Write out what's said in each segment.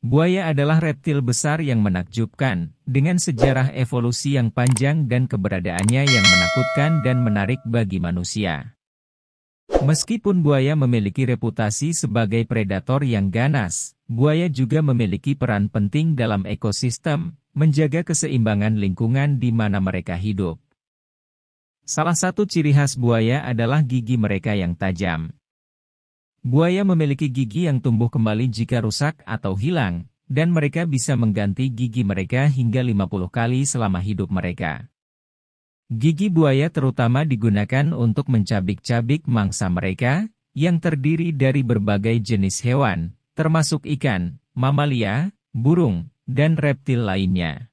Buaya adalah reptil besar yang menakjubkan, dengan sejarah evolusi yang panjang dan keberadaannya yang menakutkan dan menarik bagi manusia. Meskipun buaya memiliki reputasi sebagai predator yang ganas, buaya juga memiliki peran penting dalam ekosistem, menjaga keseimbangan lingkungan di mana mereka hidup. Salah satu ciri khas buaya adalah gigi mereka yang tajam. Buaya memiliki gigi yang tumbuh kembali jika rusak atau hilang, dan mereka bisa mengganti gigi mereka hingga 50 kali selama hidup mereka. Gigi buaya terutama digunakan untuk mencabik-cabik mangsa mereka, yang terdiri dari berbagai jenis hewan, termasuk ikan, mamalia, burung, dan reptil lainnya.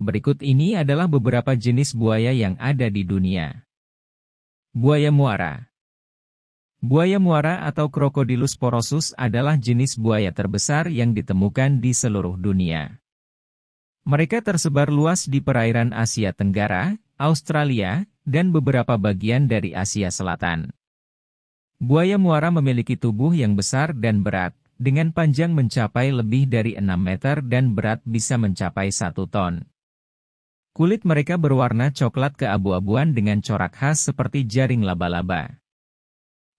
Berikut ini adalah beberapa jenis buaya yang ada di dunia. Buaya muara. Buaya muara atau Crocodylus porosus adalah jenis buaya terbesar yang ditemukan di seluruh dunia. Mereka tersebar luas di perairan Asia Tenggara, Australia, dan beberapa bagian dari Asia Selatan. Buaya muara memiliki tubuh yang besar dan berat, dengan panjang mencapai lebih dari 6 meter dan berat bisa mencapai 1 ton. Kulit mereka berwarna coklat keabu-abuan dengan corak khas seperti jaring laba-laba.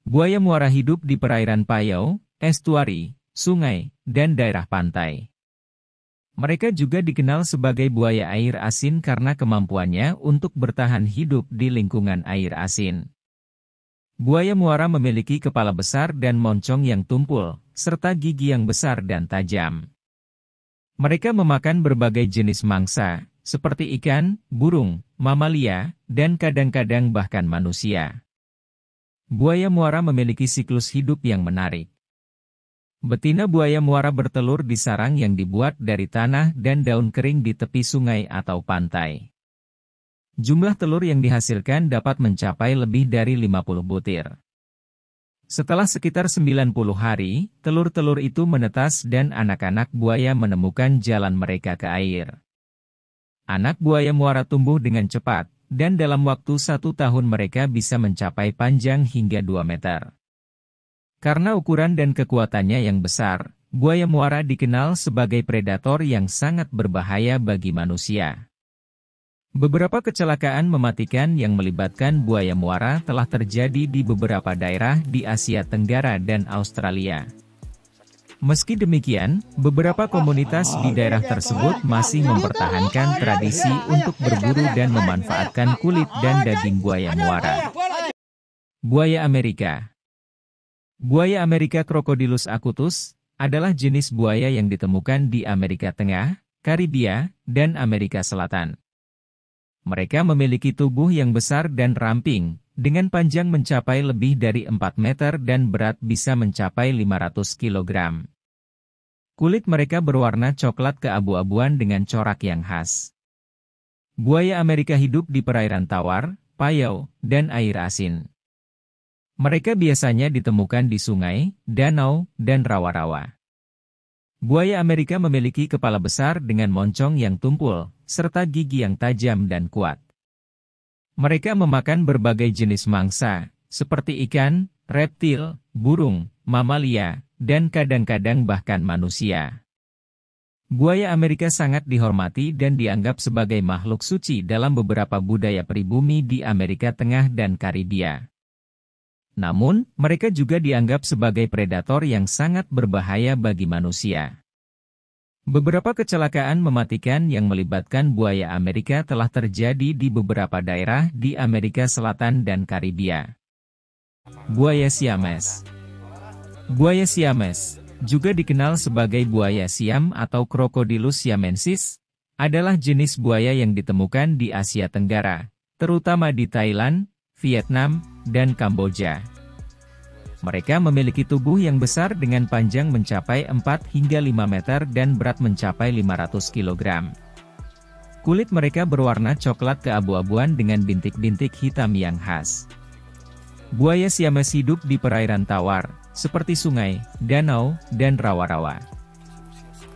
Buaya muara hidup di perairan payau, estuari, sungai, dan daerah pantai. Mereka juga dikenal sebagai buaya air asin karena kemampuannya untuk bertahan hidup di lingkungan air asin. Buaya muara memiliki kepala besar dan moncong yang tumpul, serta gigi yang besar dan tajam. Mereka memakan berbagai jenis mangsa, seperti ikan, burung, mamalia, dan kadang-kadang bahkan manusia. Buaya muara memiliki siklus hidup yang menarik. Betina buaya muara bertelur di sarang yang dibuat dari tanah dan daun kering di tepi sungai atau pantai. Jumlah telur yang dihasilkan dapat mencapai lebih dari 50 butir. Setelah sekitar 90 hari, telur-telur itu menetas dan anak-anak buaya menemukan jalan mereka ke air. Anak buaya muara tumbuh dengan cepat, dan dalam waktu 1 tahun mereka bisa mencapai panjang hingga 2 meter. Karena ukuran dan kekuatannya yang besar, buaya muara dikenal sebagai predator yang sangat berbahaya bagi manusia. Beberapa kecelakaan mematikan yang melibatkan buaya muara telah terjadi di beberapa daerah di Asia Tenggara dan Australia. Meski demikian, beberapa komunitas di daerah tersebut masih mempertahankan tradisi untuk berburu dan memanfaatkan kulit dan daging buaya muara. Buaya Amerika. Buaya Amerika Crocodylus acutus adalah jenis buaya yang ditemukan di Amerika Tengah, Karibia, dan Amerika Selatan. Mereka memiliki tubuh yang besar dan ramping, dengan panjang mencapai lebih dari 4 meter dan berat bisa mencapai 500 kg. Kulit mereka berwarna coklat keabu-abuan dengan corak yang khas. Buaya Amerika hidup di perairan tawar, payau, dan air asin. Mereka biasanya ditemukan di sungai, danau, dan rawa-rawa. Buaya Amerika memiliki kepala besar dengan moncong yang tumpul, serta gigi yang tajam dan kuat. Mereka memakan berbagai jenis mangsa, seperti ikan, reptil, burung, mamalia, dan kadang-kadang bahkan manusia. Buaya Amerika sangat dihormati dan dianggap sebagai makhluk suci dalam beberapa budaya pribumi di Amerika Tengah dan Karibia. Namun, mereka juga dianggap sebagai predator yang sangat berbahaya bagi manusia. Beberapa kecelakaan mematikan yang melibatkan buaya Amerika telah terjadi di beberapa daerah di Amerika Selatan dan Karibia. Buaya Siames. Buaya Siames, juga dikenal sebagai buaya Siam atau Crocodylus siamensis, adalah jenis buaya yang ditemukan di Asia Tenggara, terutama di Thailand, Vietnam, dan Kamboja. Mereka memiliki tubuh yang besar dengan panjang mencapai 4 hingga 5 meter dan berat mencapai 500 kg. Kulit mereka berwarna coklat keabu-abuan dengan bintik-bintik hitam yang khas. Buaya Siames hidup di perairan tawar, seperti sungai, danau, dan rawa-rawa.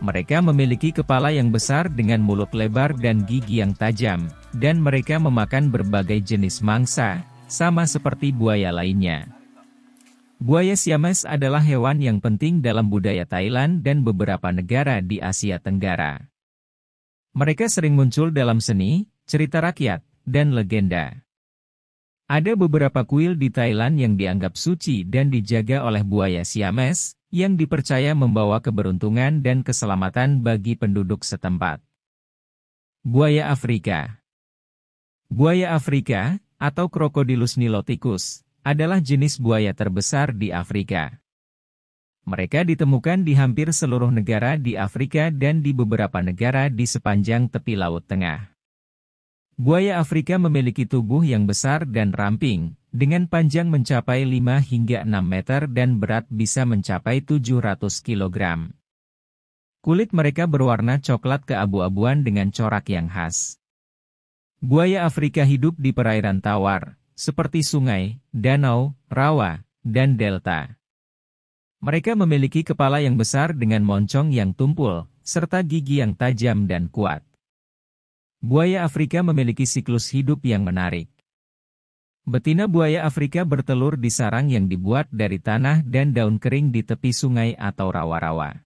Mereka memiliki kepala yang besar dengan mulut lebar dan gigi yang tajam, dan mereka memakan berbagai jenis mangsa, sama seperti buaya lainnya. Buaya Siamese adalah hewan yang penting dalam budaya Thailand dan beberapa negara di Asia Tenggara. Mereka sering muncul dalam seni, cerita rakyat, dan legenda. Ada beberapa kuil di Thailand yang dianggap suci dan dijaga oleh buaya Siamese, yang dipercaya membawa keberuntungan dan keselamatan bagi penduduk setempat. Buaya Afrika. Buaya Afrika, atau Crocodylus niloticus, adalah jenis buaya terbesar di Afrika. Mereka ditemukan di hampir seluruh negara di Afrika dan di beberapa negara di sepanjang tepi Laut Tengah. Buaya Afrika memiliki tubuh yang besar dan ramping, dengan panjang mencapai 5 hingga 6 meter dan berat bisa mencapai 700 kg. Kulit mereka berwarna coklat keabu-abuan dengan corak yang khas. Buaya Afrika hidup di perairan tawar, seperti sungai, danau, rawa, dan delta. Mereka memiliki kepala yang besar dengan moncong yang tumpul, serta gigi yang tajam dan kuat. Buaya Afrika memiliki siklus hidup yang menarik. Betina buaya Afrika bertelur di sarang yang dibuat dari tanah dan daun kering di tepi sungai atau rawa-rawa.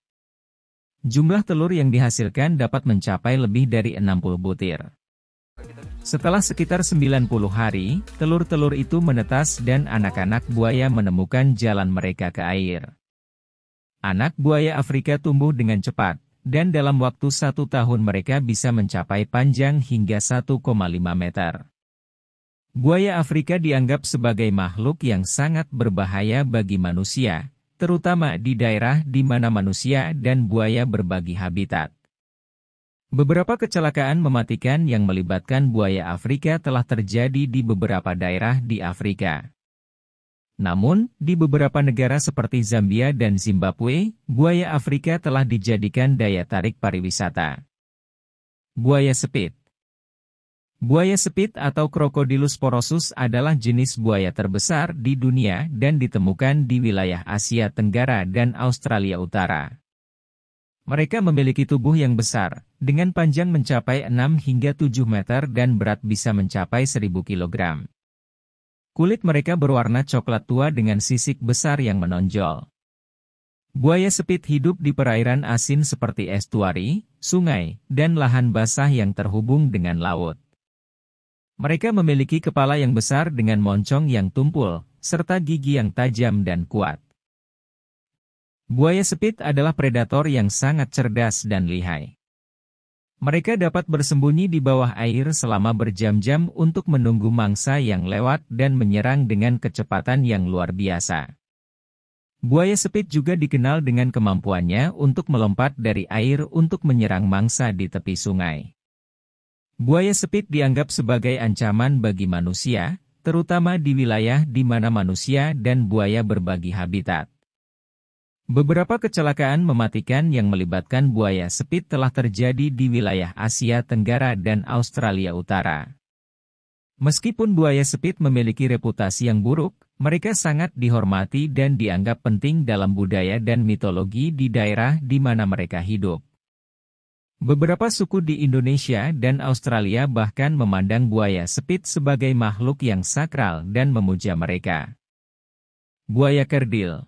Jumlah telur yang dihasilkan dapat mencapai lebih dari 60 butir. Setelah sekitar 90 hari, telur-telur itu menetas dan anak-anak buaya menemukan jalan mereka ke air. Anak buaya Afrika tumbuh dengan cepat, dan dalam waktu 1 tahun mereka bisa mencapai panjang hingga 1,5 meter. Buaya Afrika dianggap sebagai makhluk yang sangat berbahaya bagi manusia, terutama di daerah di mana manusia dan buaya berbagi habitat. Beberapa kecelakaan mematikan yang melibatkan buaya Afrika telah terjadi di beberapa daerah di Afrika. Namun, di beberapa negara seperti Zambia dan Zimbabwe, buaya Afrika telah dijadikan daya tarik pariwisata. Buaya Spit. Buaya spit atau Crocodylus porosus adalah jenis buaya terbesar di dunia dan ditemukan di wilayah Asia Tenggara dan Australia Utara. Mereka memiliki tubuh yang besar, dengan panjang mencapai 6 hingga 7 meter dan berat bisa mencapai 1000 kg. Kulit mereka berwarna coklat tua dengan sisik besar yang menonjol. Buaya spit hidup di perairan asin seperti estuari, sungai, dan lahan basah yang terhubung dengan laut. Mereka memiliki kepala yang besar dengan moncong yang tumpul, serta gigi yang tajam dan kuat. Buaya spit adalah predator yang sangat cerdas dan lihai. Mereka dapat bersembunyi di bawah air selama berjam-jam untuk menunggu mangsa yang lewat dan menyerang dengan kecepatan yang luar biasa. Buaya spit juga dikenal dengan kemampuannya untuk melompat dari air untuk menyerang mangsa di tepi sungai. Buaya spit dianggap sebagai ancaman bagi manusia, terutama di wilayah di mana manusia dan buaya berbagi habitat. Beberapa kecelakaan mematikan yang melibatkan buaya spit telah terjadi di wilayah Asia Tenggara dan Australia Utara. Meskipun buaya spit memiliki reputasi yang buruk, mereka sangat dihormati dan dianggap penting dalam budaya dan mitologi di daerah di mana mereka hidup. Beberapa suku di Indonesia dan Australia bahkan memandang buaya spit sebagai makhluk yang sakral dan memuja mereka. Buaya kerdil.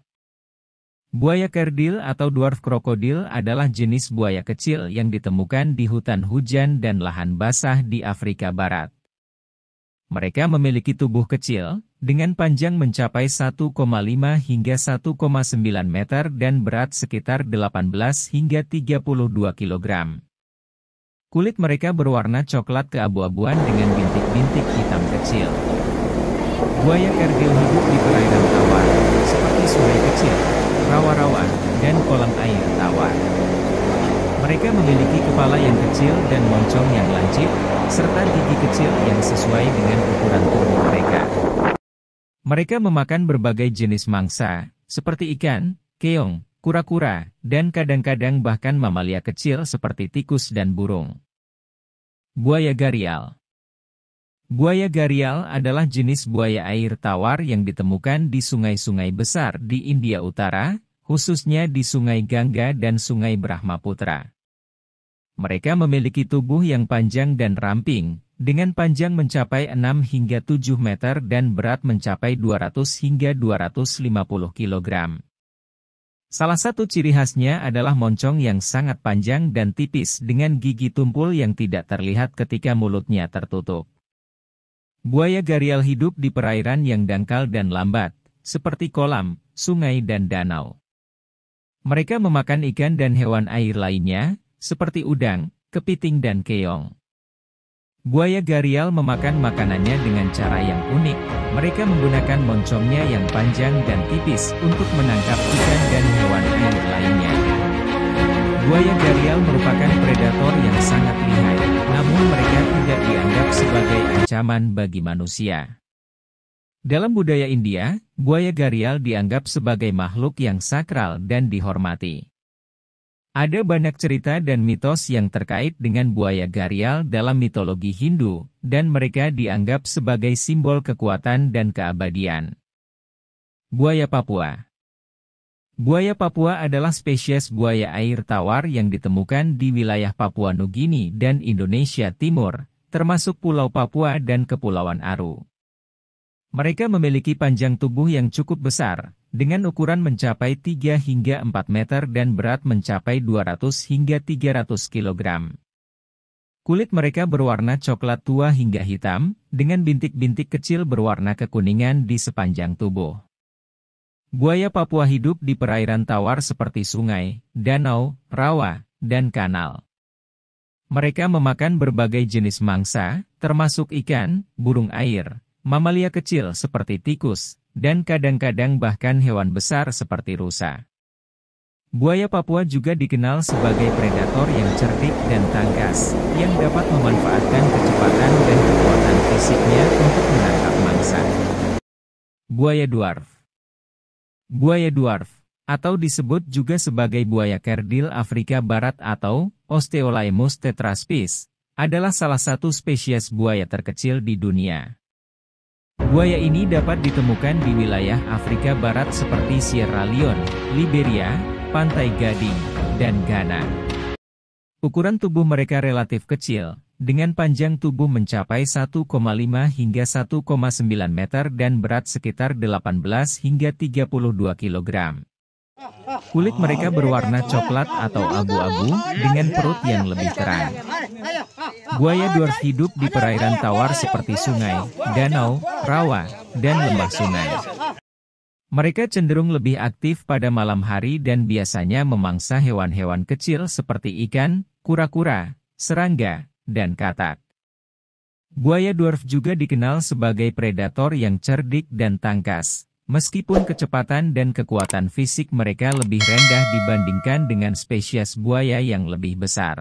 Buaya kerdil atau dwarf crocodile adalah jenis buaya kecil yang ditemukan di hutan hujan dan lahan basah di Afrika Barat. Mereka memiliki tubuh kecil, dengan panjang mencapai 1,5 hingga 1,9 meter dan berat sekitar 18 hingga 32 kg. Kulit mereka berwarna coklat keabu-abuan dengan bintik-bintik hitam kecil. Buaya kerdil hidup di perairan tawar, seperti sungai kecil, rawa-rawa, dan kolam air tawar. Mereka memiliki kepala yang kecil dan moncong yang lancip, serta gigi kecil yang sesuai dengan ukuran tubuh mereka. Mereka memakan berbagai jenis mangsa, seperti ikan, keong, kura-kura, dan kadang-kadang bahkan mamalia kecil seperti tikus dan burung. Buaya garial. Buaya garial adalah jenis buaya air tawar yang ditemukan di sungai-sungai besar di India Utara, khususnya di Sungai Gangga dan Sungai Brahmaputra. Mereka memiliki tubuh yang panjang dan ramping, dengan panjang mencapai 6 hingga 7 meter dan berat mencapai 200 hingga 250 kilogram. Salah satu ciri khasnya adalah moncong yang sangat panjang dan tipis dengan gigi tumpul yang tidak terlihat ketika mulutnya tertutup. Buaya gharial hidup di perairan yang dangkal dan lambat, seperti kolam, sungai dan danau. Mereka memakan ikan dan hewan air lainnya, seperti udang, kepiting dan keong. Buaya gharial memakan makanannya dengan cara yang unik. Mereka menggunakan moncongnya yang panjang dan tipis untuk menangkap ikan dan hewan air lainnya. Buaya gharial merupakan predator yang sangat lihai, namun mereka tidak dianggap sebagai ancaman bagi manusia. Dalam budaya India, buaya gharial dianggap sebagai makhluk yang sakral dan dihormati. Ada banyak cerita dan mitos yang terkait dengan buaya gharial dalam mitologi Hindu, dan mereka dianggap sebagai simbol kekuatan dan keabadian. Buaya Papua. Buaya Papua adalah spesies buaya air tawar yang ditemukan di wilayah Papua Nugini dan Indonesia Timur, termasuk Pulau Papua dan Kepulauan Aru. Mereka memiliki panjang tubuh yang cukup besar, dengan ukuran mencapai 3 hingga 4 meter dan berat mencapai 200 hingga 300 kilogram. Kulit mereka berwarna coklat tua hingga hitam, dengan bintik-bintik kecil berwarna kekuningan di sepanjang tubuh. Buaya Papua hidup di perairan tawar seperti sungai, danau, rawa, dan kanal. Mereka memakan berbagai jenis mangsa, termasuk ikan, burung air, mamalia kecil seperti tikus, dan kadang-kadang bahkan hewan besar seperti rusa. Buaya Papua juga dikenal sebagai predator yang cerdik dan tangkas, yang dapat memanfaatkan kecepatan dan kekuatan fisiknya untuk menangkap mangsa. Buaya Dwarf. Buaya dwarf, atau disebut juga sebagai buaya kerdil Afrika Barat atau Osteolaemus tetraspis, adalah salah satu spesies buaya terkecil di dunia. Buaya ini dapat ditemukan di wilayah Afrika Barat seperti Sierra Leone, Liberia, Pantai Gading, dan Ghana. Ukuran tubuh mereka relatif kecil, dengan panjang tubuh mencapai 1,5 hingga 1,9 meter dan berat sekitar 18 hingga 32 kilogram. Kulit mereka berwarna coklat atau abu-abu, dengan perut yang lebih terang. Buaya dwarf hidup di perairan tawar seperti sungai, danau, rawa, dan lembah sungai. Mereka cenderung lebih aktif pada malam hari dan biasanya memangsa hewan-hewan kecil seperti ikan, kura-kura, serangga, dan katak. Buaya dwarf juga dikenal sebagai predator yang cerdik dan tangkas, meskipun kecepatan dan kekuatan fisik mereka lebih rendah dibandingkan dengan spesies buaya yang lebih besar.